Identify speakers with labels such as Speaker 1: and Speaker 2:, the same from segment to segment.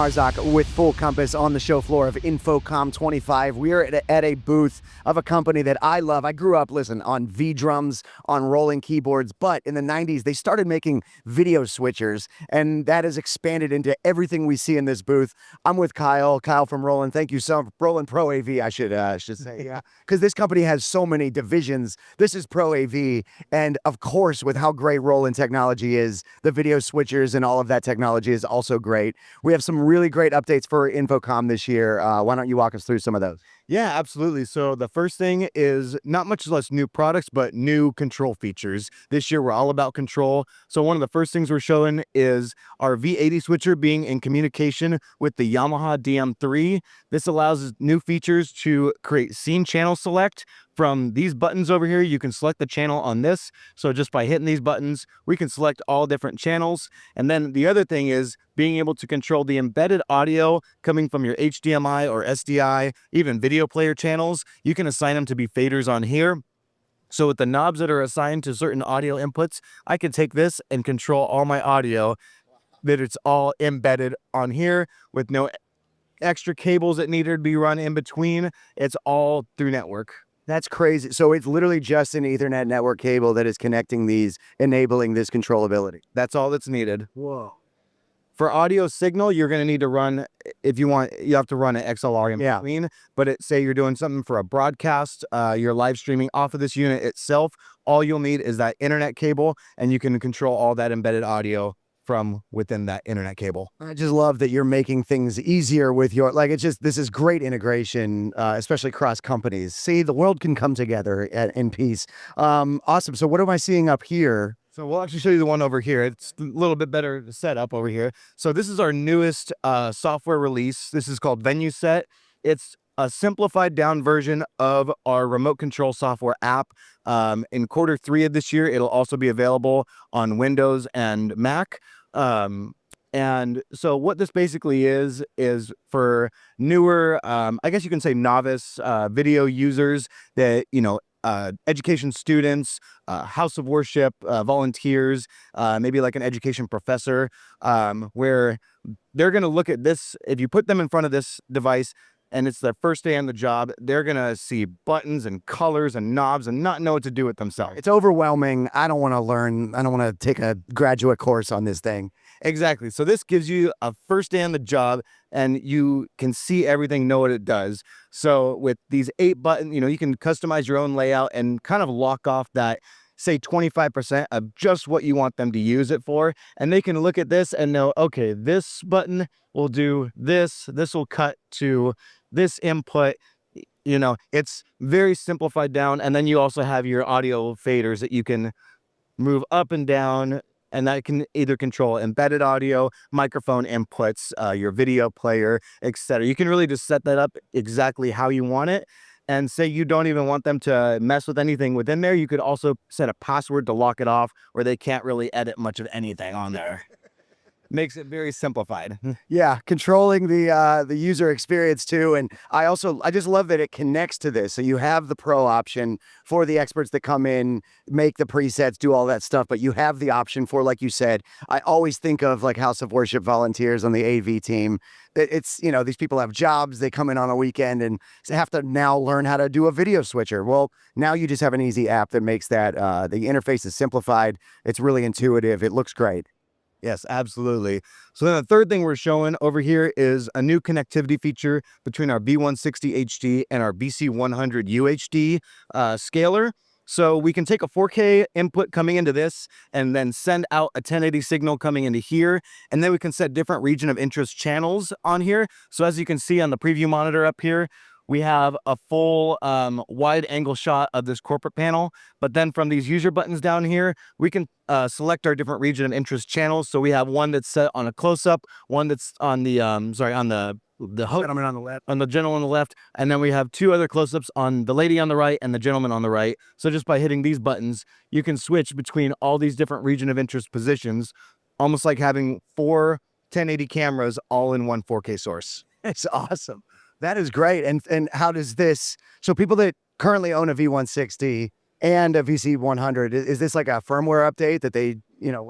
Speaker 1: Marzock with Full Compass on the show floor of InfoComm 25. We are at a booth of a company that I love. I grew up, listen, on V-drums, on rolling keyboards, but in the 90s, they started making video switchers, and that has expanded into everything we see in this booth. I'm with Kyle from Roland. Thank you so much. Roland Pro AV, I should say, yeah, because this company has so many divisions. This is Pro AV, and of course, with how great Roland technology is, the video switchers and all of that technology is also great. We have some really great updates for InfoComm this year. Why don't you walk us through some of those?
Speaker 2: Yeah, absolutely. So the first thing is not much less new products, but new control features. This year, we're all about control. So one of the first things we're showing is our V80 switcher being in communication with the Yamaha DM3. This allows new features to create scene channel select. From these buttons over here, you can select the channel on this. So just by hitting these buttons, we can select all different channels. And then the other thing is being able to control the embedded audio coming from your HDMI or SDI, even video player channels. You can assign them to be faders on here. So with the knobs that are assigned to certain audio inputs, I can take this and control all my audio, that it's all embedded on here with no extra cables that needed to be run in between. It's all through network.
Speaker 1: That's crazy. So it's literally just an Ethernet network cable that is connecting these, enabling this controllability.
Speaker 2: That's all that's needed.
Speaker 1: Whoa.
Speaker 2: For audio signal, you're going to need to run, if you want, you have to run an XLR in between. But say you're doing something for a broadcast, you're live streaming off of this unit itself, all you'll need is that internet cable, and you can control all that embedded audio from within that internet cable.
Speaker 1: I just love that you're making things easier with your, like, it's just, this is great integration, especially cross companies. See, the world can come together in peace. Awesome. So what am I seeing up here?
Speaker 2: So we'll actually show you the one over here. It's a little bit better set up over here. So this is our newest software release. This is called VenueSet. It's a simplified down version of our remote control software app. In Q3 of this year, it'll also be available on Windows and Mac. And so what this basically is for newer, I guess you can say novice video users that, you know, education students, house of worship, volunteers, maybe like an education professor, where they're going to look at this. If you put them in front of this device and it's their first day on the job, they're going to see buttons and colors and knobs and not know what to do with themselves.
Speaker 1: It's overwhelming. I don't want to learn. I don't want to take a graduate course on this thing.
Speaker 2: Exactly. So this gives you a first day on the job, and you can see everything, know what it does. So with these 8 buttons, you know, you can customize your own layout and kind of lock off that, say, 25% of just what you want them to use it for. And they can look at this and know, okay, this button will do this. This will cut to this input. You know, it's very simplified down. And then you also have your audio faders that you can move up and down, and that can either control embedded audio, microphone inputs, your video player, etc. You can really just set that up exactly how you want it. And say you don't even want them to mess with anything within there, you could also set a password to lock it off where they can't really edit much of anything on there. Makes it very simplified.
Speaker 1: Yeah, controlling the user experience too. And I just love that it connects to this. So you have the pro option for the experts that come in, make the presets, do all that stuff, but you have the option for, like you said, I always think of like house of worship volunteers on the AV team. It's, you know, these people have jobs, they come in on a weekend and they have to now learn how to do a video switcher. Well, now you just have an easy app that makes that, the interface is simplified. It's really intuitive. It looks great.
Speaker 2: Yes, absolutely. So then the third thing we're showing over here is a new connectivity feature between our B160 HD and our BC100 UHD scaler. So we can take a 4K input coming into this and then send out a 1080 signal coming into here. And then we can set different region of interest channels on here. So as you can see on the preview monitor up here, we have a full wide angle shot of this corporate panel. But then from these user buttons down here, we can select our different region of interest channels. So we have one that's set on a close-up, one that's on the, on the gentleman on the left, on the gentleman on the left, and then we have 2 other close-ups on the lady on the right and the gentleman on the right. So just by hitting these buttons, you can switch between all these different region of interest positions, almost like having 4 1080 cameras all in one 4K source.
Speaker 1: It's awesome. That is great. And how does this, so people that currently own a V160 and a VC100, is this like a firmware update that they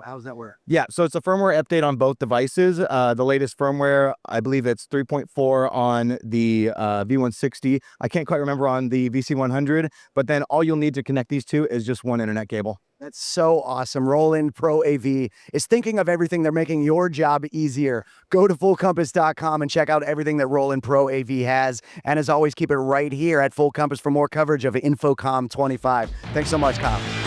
Speaker 1: how's that work?
Speaker 2: Yeah, so it's a firmware update on both devices. The latest firmware, I believe it's 3.4 on the V160. I can't quite remember on the VC100, but then all you'll need to connect these two is just one internet cable.
Speaker 1: That's so awesome. Roland Pro AV is thinking of everything. They're making your job easier. Go to fullcompass.com and check out everything that Roland Pro AV has. And as always, keep it right here at Full Compass for more coverage of InfoComm 25. Thanks so much, Kyle.